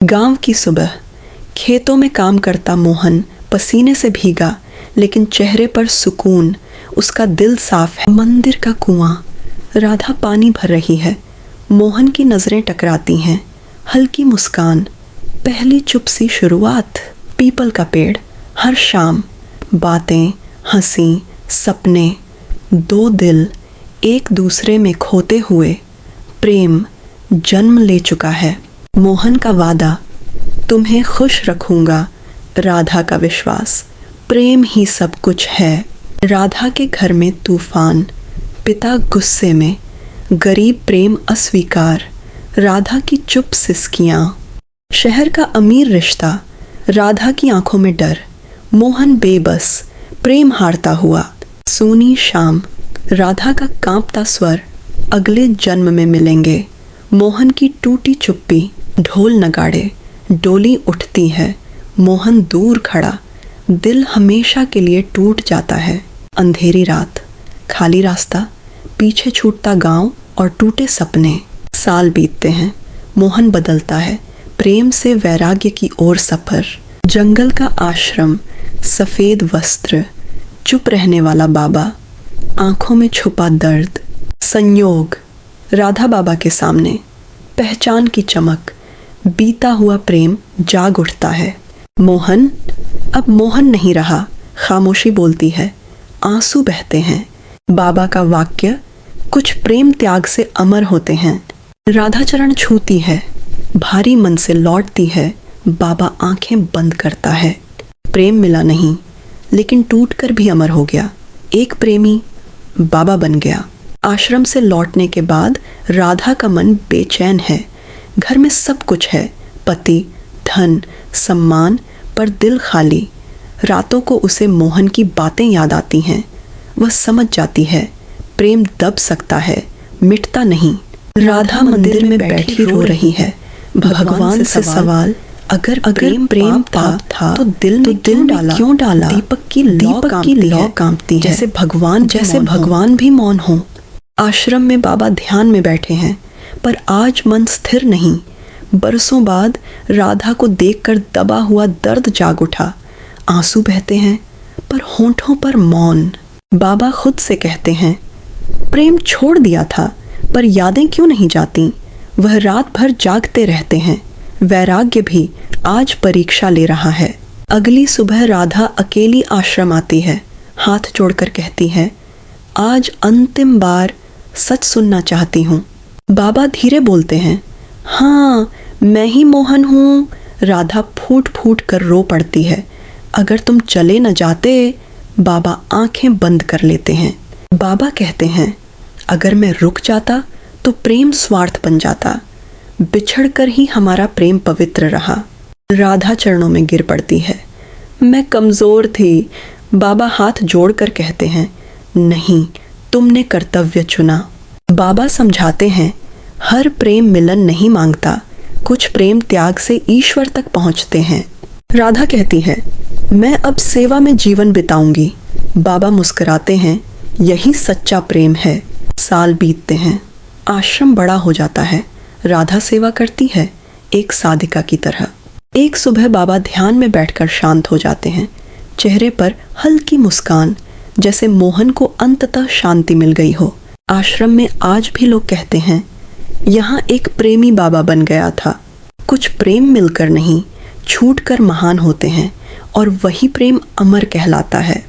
गांव की सुबह। खेतों में काम करता मोहन पसीने से भीगा, लेकिन चेहरे पर सुकून। उसका दिल साफ है। मंदिर का कुआं। राधा पानी भर रही है। मोहन की नजरें टकराती हैं। हल्की मुस्कान। पहली चुप सी शुरुआत। पीपल का पेड़। हर शाम। बातें, हंसी, सपने। दो दिल एक दूसरे में खोते हुए। प्रेम जन्म ले चुका है। मोहन का वादा, तुम्हें खुश रखूंगा। राधा का विश्वास, प्रेम ही सब कुछ है। राधा के घर में तूफान। पिता गुस्से में। गरीब प्रेम अस्वीकार। राधा की चुप सिसकियां। शहर का अमीर रिश्ता। राधा की आंखों में डर। मोहन बेबस। प्रेम हारता हुआ। सूनी शाम। राधा का कांपता स्वर, अगले जन्म में मिलेंगे। मोहन की टूटी चुप्पी। ढोल नगाड़े। डोली उठती है। मोहन दूर खड़ा। दिल हमेशा के लिए टूट जाता है। अंधेरी रात। खाली रास्ता। पीछे छूटता गांव और टूटे सपने। साल बीतते हैं। मोहन बदलता है। प्रेम से वैराग्य की ओर सफर। जंगल का आश्रम। सफेद वस्त्र। चुप रहने वाला बाबा। आंखों में छुपा दर्द। संयोग। राधा बाबा के सामने। पहचान की चमक। बीता हुआ प्रेम जाग उठता है। मोहन। अब मोहन नहीं रहा। खामोशी बोलती है। आंसू बहते हैं। बाबा का वाक्य, कुछ प्रेम त्याग से अमर होते हैं। राधा चरण छूती है। भारी मन से लौटती है। बाबा आंखें बंद करता है। प्रेम मिला नहीं, लेकिन टूटकर भी अमर हो गया। एक प्रेमी बाबा बन गया। आश्रम से लौटने के बाद राधा का मन बेचैन है। घर में सब कुछ है, पति, धन, सम्मान, पर दिल खाली। रातों को उसे मोहन की बातें याद आती हैं। वह समझ जाती है, प्रेम दब सकता है, मिटता नहीं। राधा मंदिर में बैठी रो रही है। भगवान से सवाल, अगर प्रेम था तो दिल में क्यों डाला? दीपक की लौ कांपती है, जैसे भगवान भी मौन हो। आश्रम में बाबा ध्यान में बैठे हैं, पर आज मन स्थिर नहीं। बरसों बाद राधा को देखकर दबा हुआ दर्द जाग उठा। आंसू बहते हैं, पर होंठों पर मौन। बाबा खुद से कहते हैं, प्रेम छोड़ दिया था, पर यादें क्यों नहीं जाती? वह रात भर जागते रहते हैं। वैराग्य भी आज परीक्षा ले रहा है। अगली सुबह राधा अकेली आश्रम आती है। हाथ जोड़कर कहती है, आज अंतिम बार सच सुनना चाहती हूँ। बाबा धीरे बोलते हैं, हाँ मैं ही मोहन हूँ। राधा फूट फूट कर रो पड़ती है। अगर तुम चले न जाते। बाबा आंखें बंद कर लेते हैं। बाबा कहते हैं, अगर मैं रुक जाता तो प्रेम स्वार्थ बन जाता। बिछड़कर ही हमारा प्रेम पवित्र रहा। राधा चरणों में गिर पड़ती है। मैं कमज़ोर थी। बाबा हाथ जोड़कर कहते हैं, नहीं, तुमने कर्तव्य चुना। बाबा समझाते हैं, हर प्रेम मिलन नहीं मांगता, कुछ प्रेम त्याग से ईश्वर तक पहुंचते हैं। राधा कहती है, मैं अब सेवा में जीवन बिताऊंगी। बाबा मुस्कुराते हैं, यही सच्चा प्रेम है। साल बीतते हैं। आश्रम बड़ा हो जाता है। राधा सेवा करती है, एक साधिका की तरह। एक सुबह बाबा ध्यान में बैठकर शांत हो जाते हैं। चेहरे पर हल्की मुस्कान, जैसे मोहन को अंततः शांति मिल गई हो। आश्रम में आज भी लोग कहते हैं, यहाँ एक प्रेमी बाबा बन गया था। कुछ प्रेम मिलकर नहीं, छूटकर महान होते हैं, और वही प्रेम अमर कहलाता है।